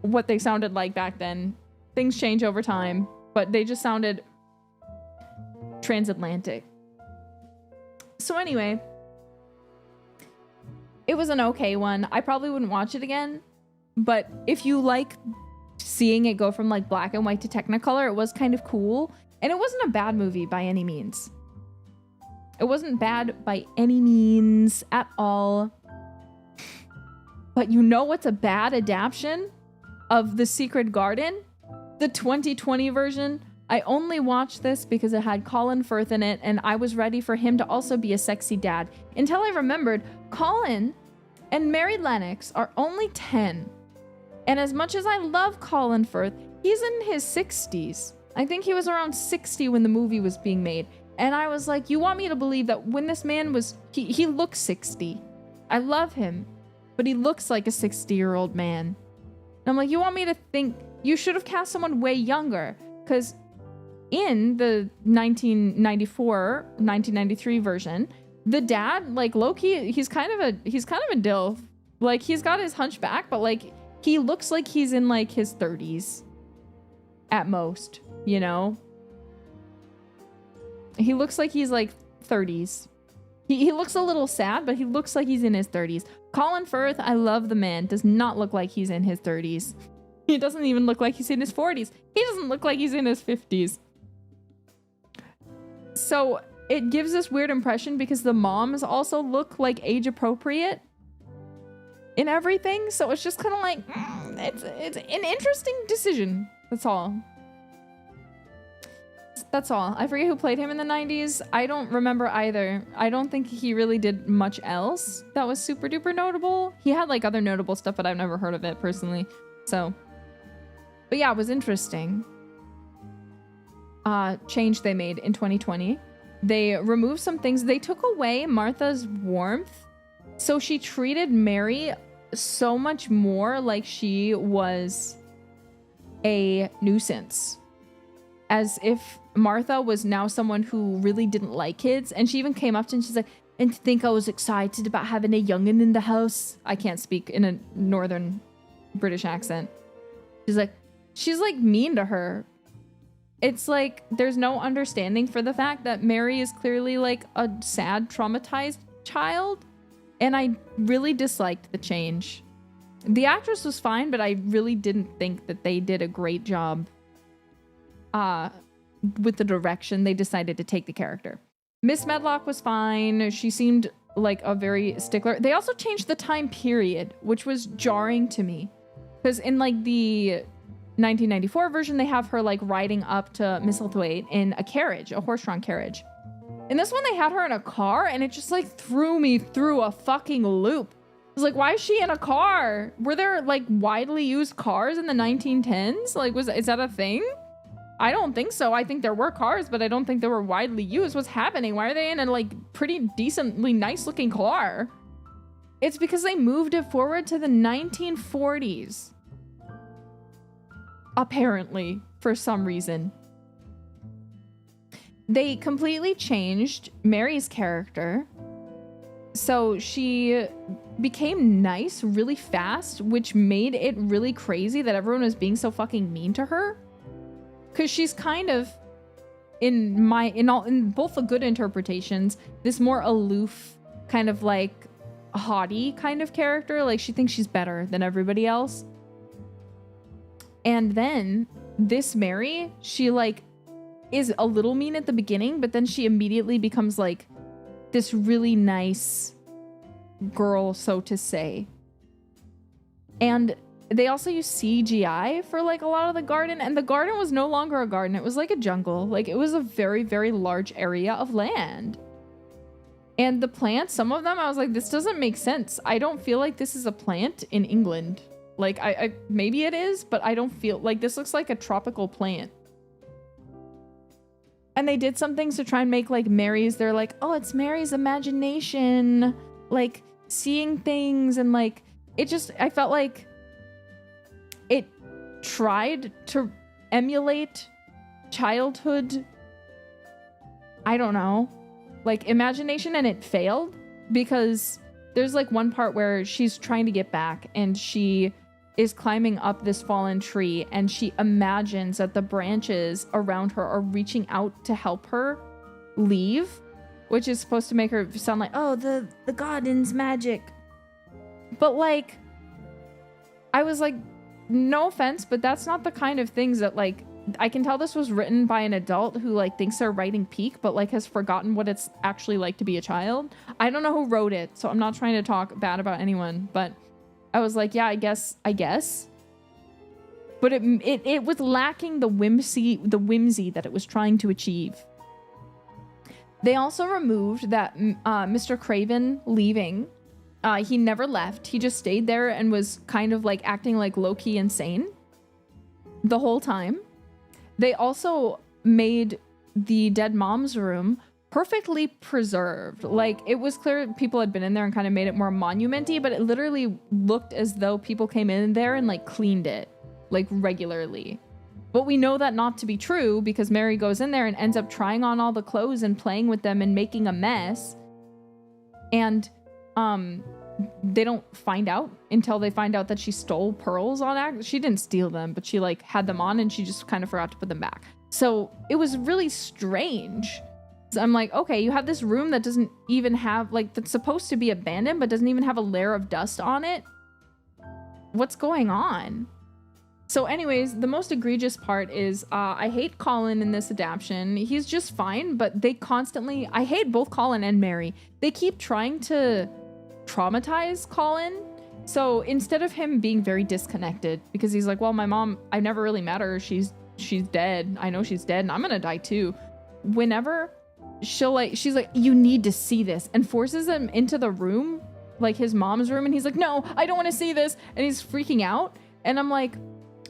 what they sounded like back then. Things change over time, but they just sounded transatlantic. So anyway, it was an okay one. I probably wouldn't watch it again, but if you like seeing it go from like black and white to Technicolor, it was kind of cool. And it wasn't a bad movie by any means. It wasn't bad by any means at all. But you know what's a bad adaptation of The Secret Garden? The 2020 version. I only watched this because it had Colin Firth in it, and I was ready for him to also be a sexy dad. Until I remembered, Colin and Mary Lennox are only 10. And as much as I love Colin Firth, he's in his 60s. I think he was around 60 when the movie was being made. And I was like, you want me to believe that when this man was... He looks 60. I love him, but he looks like a 60-year-old man. And I'm like, you want me to think... You should have cast someone way younger, because in the 1994, 1993 version, the dad, like Loki, he's kind of a dilf. Like, he's got his hunchback, but like he looks like he's in like his 30s at most, you know? He looks like he's like 30s. He looks a little sad, but he looks like he's in his 30s. Colin Firth, I love the man, does not look like he's in his 30s. He doesn't even look like he's in his 40s. He doesn't look like he's in his 50s. So it gives this weird impression because the moms also look like age appropriate in everything. So it's just kind of like, it's an interesting decision. That's all. That's all. I forget who played him in the 90s. I don't remember either. I don't think he really did much else that was super duper notable. He had like other notable stuff, but I've never heard of it personally. So, but yeah, it was interesting. Change they made in 2020. They removed some things. They took away Martha's warmth. So she treated Mary so much more like she was a nuisance. As if Martha was now someone who really didn't like kids. And she even came up to him and she's like, And to think I was excited about having a youngin' in the house. I can't speak in a northern British accent. She's like mean to her. It's like there's no understanding for the fact that Mary is clearly like a sad, traumatized child. And I really disliked the change. The actress was fine, but I really didn't think that they did a great job with the direction they decided to take the character. Miss Medlock was fine. She seemed like a very stickler. They also changed the time period, which was jarring to me. Because in like the 1994 version, they have her like riding up to Mistlethwait in a carriage, a horse-drawn carriage. In this one, they had her in a car, and it just like threw me through a fucking loop. I was like, why is she in a car? Were there like widely used cars in the 1910s? Like, is that a thing? I don't think so. I think there were cars, but I don't think they were widely used. What's happening? Why are they in a like pretty decently nice looking car? It's because they moved it forward to the 1940s. Apparently, for some reason. They completely changed Mary's character. So she became nice really fast, which made it really crazy that everyone was being so fucking mean to her. Because she's kind of, in both the good interpretations, this more aloof, kind of like haughty kind of character. Like she thinks she's better than everybody else. And then this Mary, she like is a little mean at the beginning, but then she immediately becomes like this really nice girl, so to say. And they also use CGI for like a lot of the garden, and the garden was no longer a garden. It was like a jungle. Like it was a very, very large area of land. And the plants, some of them, I was like, this doesn't make sense. I don't feel like this is a plant in England. Like I maybe it is, but I don't feel like this looks like a tropical plant. And they did some things to try and make like Mary's, they're like, oh, it's Mary's imagination, like seeing things, and like it just, I felt like it tried to emulate childhood, I don't know, like imagination, and it failed because there's like one part where she's trying to get back and she is climbing up this fallen tree, and she imagines that the branches around her are reaching out to help her leave, which is supposed to make her sound like, oh, the garden's magic. But like, I was like, no offense, but that's not the kind of things that like, I can tell this was written by an adult who like thinks they're writing peak, but like has forgotten what it's actually like to be a child. I don't know who wrote it, so I'm not trying to talk bad about anyone, but I was like, yeah, I guess. But it was lacking the whimsy that it was trying to achieve. They also removed that Mr. Craven leaving. He never left. He just stayed there and was kind of like acting like low-key insane the whole time. They also made the dead mom's room perfectly preserved. Like it was clear people had been in there and kind of made it more monumenty, but it literally looked as though people came in there and like cleaned it like regularly. But we know that not to be true because Mary goes in there and ends up trying on all the clothes and playing with them and making a mess. And they don't find out until they find out that she stole pearls on act. She didn't steal them, but she like had them on and she just kind of forgot to put them back. So it was really strange. So I'm like, okay, you have this room that doesn't even have like, that's supposed to be abandoned, but doesn't even have a layer of dust on it. What's going on? So anyways, the most egregious part is I hate Colin in this adaptation. He's just fine, but they constantly, I hate both Colin and Mary. They keep trying to traumatize Colin. So instead of him being very disconnected, because he's like, well, my mom, I never really met her. She's dead. I know she's dead and I'm gonna die too. Whenever she's like, you need to see this, and forces him into the room, like his mom's room, and he's like, no, I don't want to see this, and he's freaking out. And I'm like,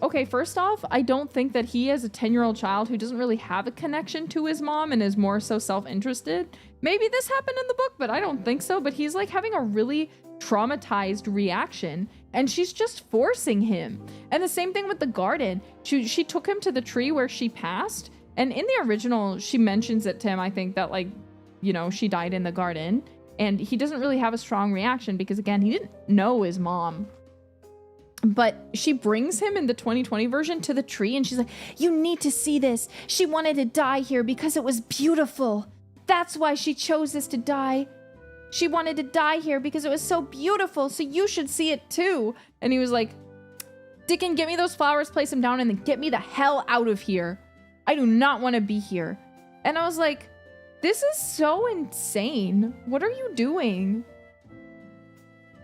okay, first off, I don't think that he, as a 10-year-old child who doesn't really have a connection to his mom and is more so self-interested, maybe this happened in the book, but I don't think so. But he's like having a really traumatized reaction, and she's just forcing him. And the same thing with the garden. She took him to the tree where she passed, and in the original, she mentions it to him, I think, that like, you know, she died in the garden. And he doesn't really have a strong reaction because, again, he didn't know his mom. But she brings him in the 2020 version to the tree and she's like, you need to see this. She wanted to die here because it was beautiful. That's why she chose this to die. She wanted to die here because it was so beautiful. So you should see it too. And he was like, Dickon, get me those flowers, place them down, and then get me the hell out of here. I do not want to be here. And I was like, this is so insane. What are you doing?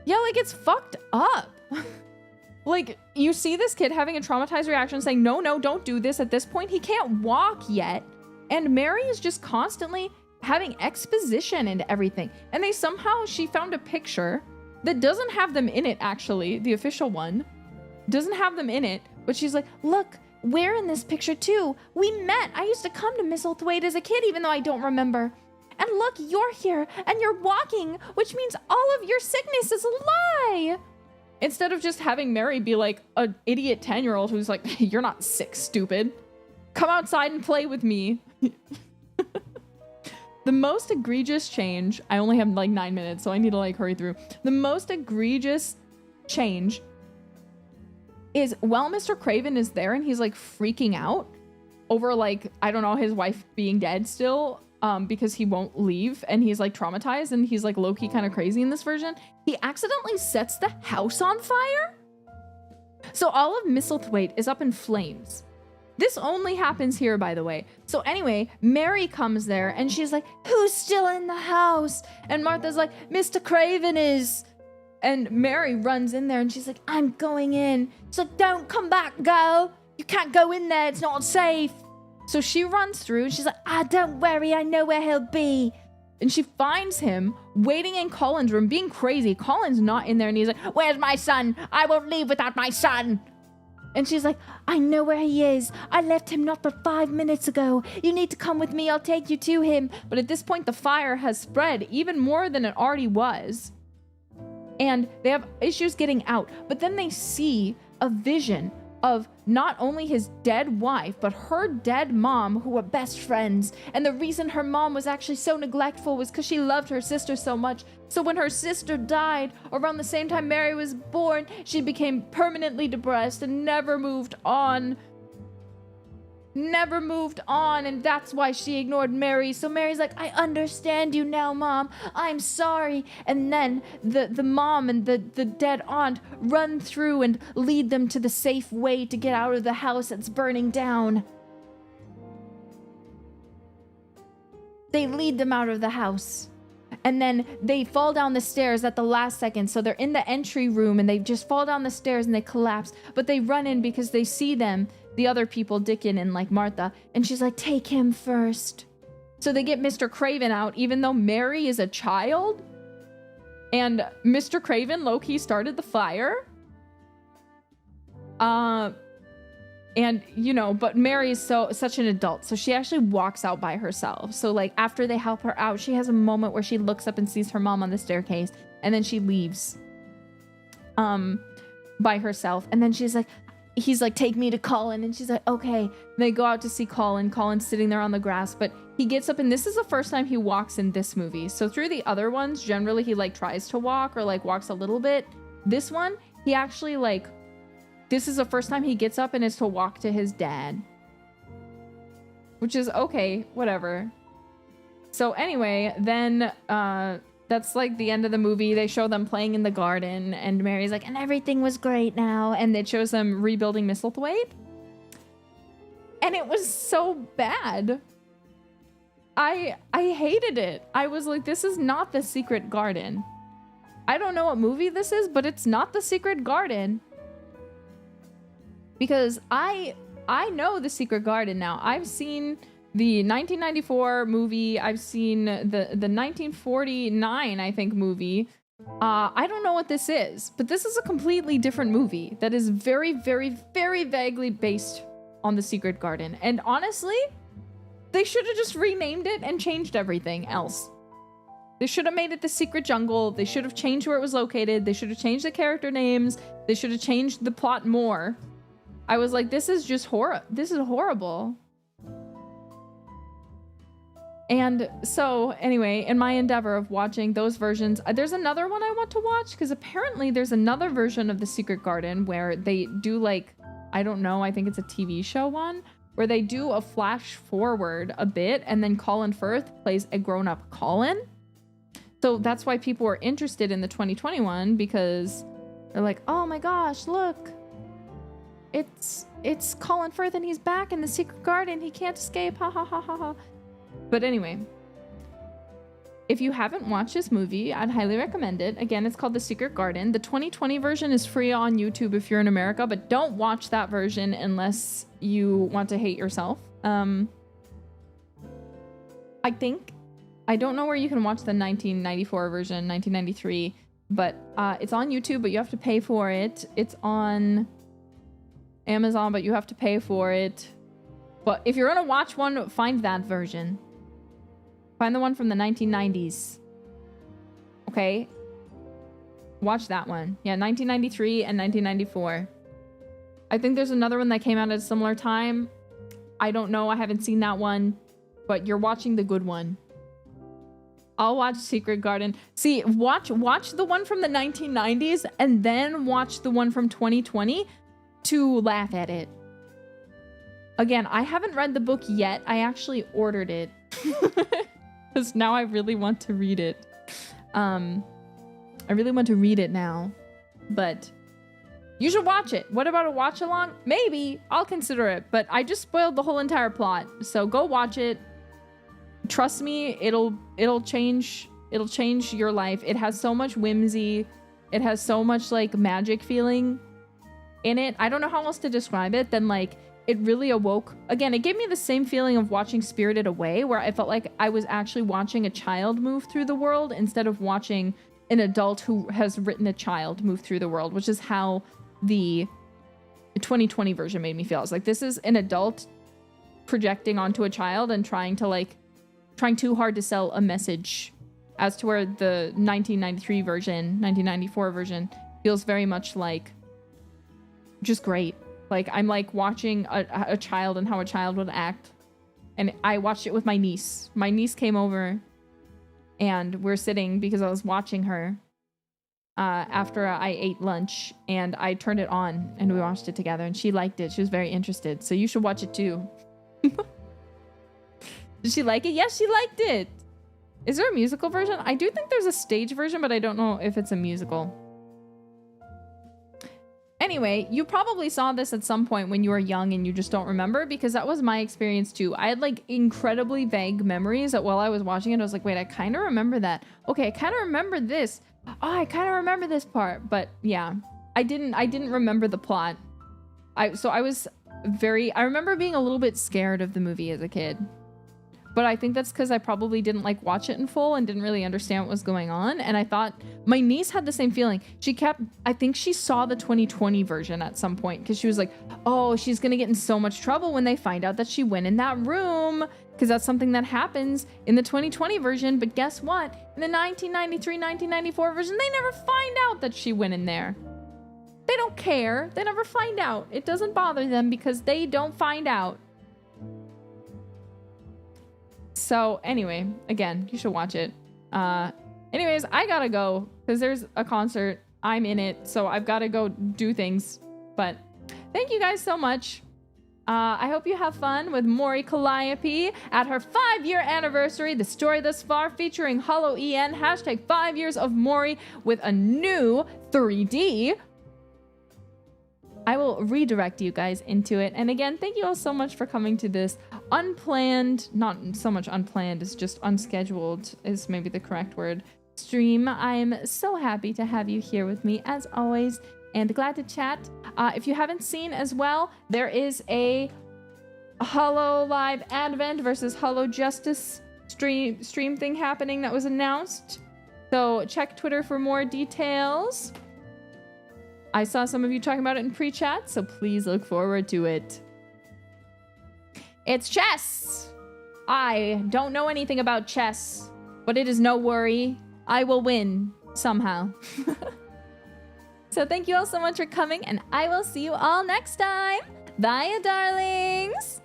Yeah, like, it's fucked up. Like, you see this kid having a traumatized reaction saying, no, don't do this. At this point, he can't walk yet. And Mary is just constantly having exposition into everything. And she found a picture that doesn't have them in it, actually. The official one doesn't have them in it. But she's like, look, we're in this picture too. We met. I used to come to Mistlethwait as a kid, even though I don't remember. And look, you're here and you're walking, which means all of your sickness is a lie. Instead of just having Mary be like an idiot 10-year-old who's like, you're not sick, stupid. Come outside and play with me. The most egregious change, I only have like 9 minutes, so I need to like hurry through. The most egregious change is while Mr. Craven is there and he's like freaking out over like, I don't know, his wife being dead still, because he won't leave and he's like traumatized and he's like low-key kind of crazy in this version. He accidentally sets the house on fire. So all of Mistlethwait is up in flames. This only happens here, by the way. So anyway, Mary comes there and she's like, who's still in the house? And Martha's like, Mr. Craven is. And Mary runs in there and she's like, I'm going in. She's like, don't come back, girl. You can't go in there. It's not safe. So she runs through and she's like, don't worry. I know where he'll be. And she finds him waiting in Colin's room, being crazy. Colin's not in there and he's like, where's my son? I won't leave without my son. And she's like, I know where he is. I left him not but 5 minutes ago. You need to come with me. I'll take you to him. But at this point, the fire has spread even more than it already was. And they have issues getting out. But then they see a vision of not only his dead wife, but her dead mom, who were best friends. And the reason her mom was actually so neglectful was because she loved her sister so much. So when her sister died, around the same time Mary was born, she became permanently depressed and never moved on. And that's why she ignored Mary. So Mary's like, I understand you now, Mom. I'm sorry. And then the mom and the dead aunt run through and lead them to the safe way to get out of the house that's burning down. They lead them out of the house. And then they fall down the stairs at the last second. So they're in the entry room and they just fall down the stairs and they collapse. But they run in because they see them, the other people, Dickon and like Martha. And she's like, take him first. So they get Mr. Craven out, even though Mary is a child. And Mr. Craven low-key started the fire. And, you know, but Mary is such an adult. So she actually walks out by herself. So like after they help her out, she has a moment where she looks up and sees her mom on the staircase. And then she leaves by herself. And then he's like, take me to Colin. And she's like, okay. And they go out to see Colin. Colin's sitting there on the grass. But he gets up and this is the first time he walks in this movie. So through the other ones, generally he like tries to walk or like walks a little bit. This one, he actually like, this is the first time he gets up and is to walk to his dad. Which is okay, whatever. So anyway, then that's like the end of the movie. They show them playing in the garden and Mary's like, and everything was great now. And it shows them rebuilding Mistlethwait. And it was so bad. I hated it. I was like, this is not the Secret Garden. I don't know what movie this is, but it's not the Secret Garden. Because I know the Secret Garden now. I've seen the 1994 movie. I've seen the 1949, I think, movie. I don't know what this is, but this is a completely different movie that is very, very, very vaguely based on the Secret Garden. And honestly, they should have just renamed it and changed everything else. They should have made it the Secret Jungle. They should have changed where it was located. They should have changed the character names. They should have changed the plot more. I was like, this is just this is horrible. And so anyway, in my endeavor of watching those versions, there's another one I want to watch because apparently there's another version of The Secret Garden where they do like, I don't know, I think it's a TV show one, where they do a flash forward a bit and then Colin Firth plays a grown-up Colin. So that's why people were interested in the 2021 because they're like, oh my gosh, look, it's Colin Firth and he's back in The Secret Garden. He can't escape, ha ha ha ha ha. But anyway, if you haven't watched this movie, I'd highly recommend it. Again, it's called The Secret Garden. The 2020 version is free on YouTube if you're in America, but don't watch that version unless you want to hate yourself. I don't know where you can watch the 1994 version, 1993, but it's on YouTube, but you have to pay for it. It's on Amazon, but you have to pay for it. But if you're gonna watch one, find that version. Find the one from the 1990s. Okay? Watch that one. Yeah, 1993 and 1994. I think there's another one that came out at a similar time. I don't know. I haven't seen that one. But you're watching the good one. I'll watch Secret Garden. See, watch the one from the 1990s and then watch the one from 2020 to laugh at it. Again, I haven't read the book yet. I actually ordered it. Because now I really want to read it. I really want to read it now. But you should watch it. What about a watch along? Maybe. I'll consider it. But I just spoiled the whole entire plot. So go watch it. Trust me, it'll change your life. It has so much whimsy. It has so much like magic feeling in it. I don't know how else to describe it than like it really awoke. Again, it gave me the same feeling of watching Spirited Away, where I felt like I was actually watching a child move through the world instead of watching an adult who has written a child move through the world, which is how the 2020 version made me feel. It's like, this is an adult projecting onto a child and trying too hard to sell a message, as to where the 1993 version, 1994 version feels very much like just great. Like, I'm like watching a child and how a child would act. And I watched it with my niece. My niece came over and we're sitting because I was watching her after I ate lunch, and I turned it on and we watched it together and she liked it. She was very interested. So you should watch it too. Did she like it? Yes, she liked it. Is there a musical version? I do think there's a stage version, but I don't know if it's a musical. Anyway, you probably saw this at some point when you were young and you just don't remember, because that was my experience too. I had like incredibly vague memories that while I was watching it, I was like, wait, I kind of remember that. Okay, I kind of remember this. Oh, I kind of remember this part. But yeah, I didn't remember the plot. I remember being a little bit scared of the movie as a kid. But I think that's because I probably didn't like watch it in full and didn't really understand what was going on. And I thought my niece had the same feeling. I think she saw the 2020 version at some point because she was like, oh, she's going to get in so much trouble when they find out that she went in that room, because that's something that happens in the 2020 version. But guess what? In the 1993, 1994 version, they never find out that she went in there. They don't care. They never find out. It doesn't bother them because they don't find out. So anyway, again, you should watch it. Anyways, I gotta go because there's a concert. I'm in it, so I've got to go do things. But thank you guys so much. I hope you have fun with Mori Calliope at her 5-year anniversary. The story thus far featuring HoloEN, hashtag 5 years of Mori with a new 3D. I will redirect you guys into it. And again, thank you all so much for coming to this unplanned, not so much unplanned, it's just unscheduled is maybe the correct word, stream. I'm so happy to have you here with me as always and glad to chat. If you haven't seen as well, there is a hololive Advent versus Holo Justice stream thing happening that was announced. So check Twitter for more details. I saw some of you talking about it in pre-chat, so please look forward to it. It's chess! I don't know anything about chess, but it is no worry. I will win somehow. So thank you all so much for coming, and I will see you all next time. Bye, darlings!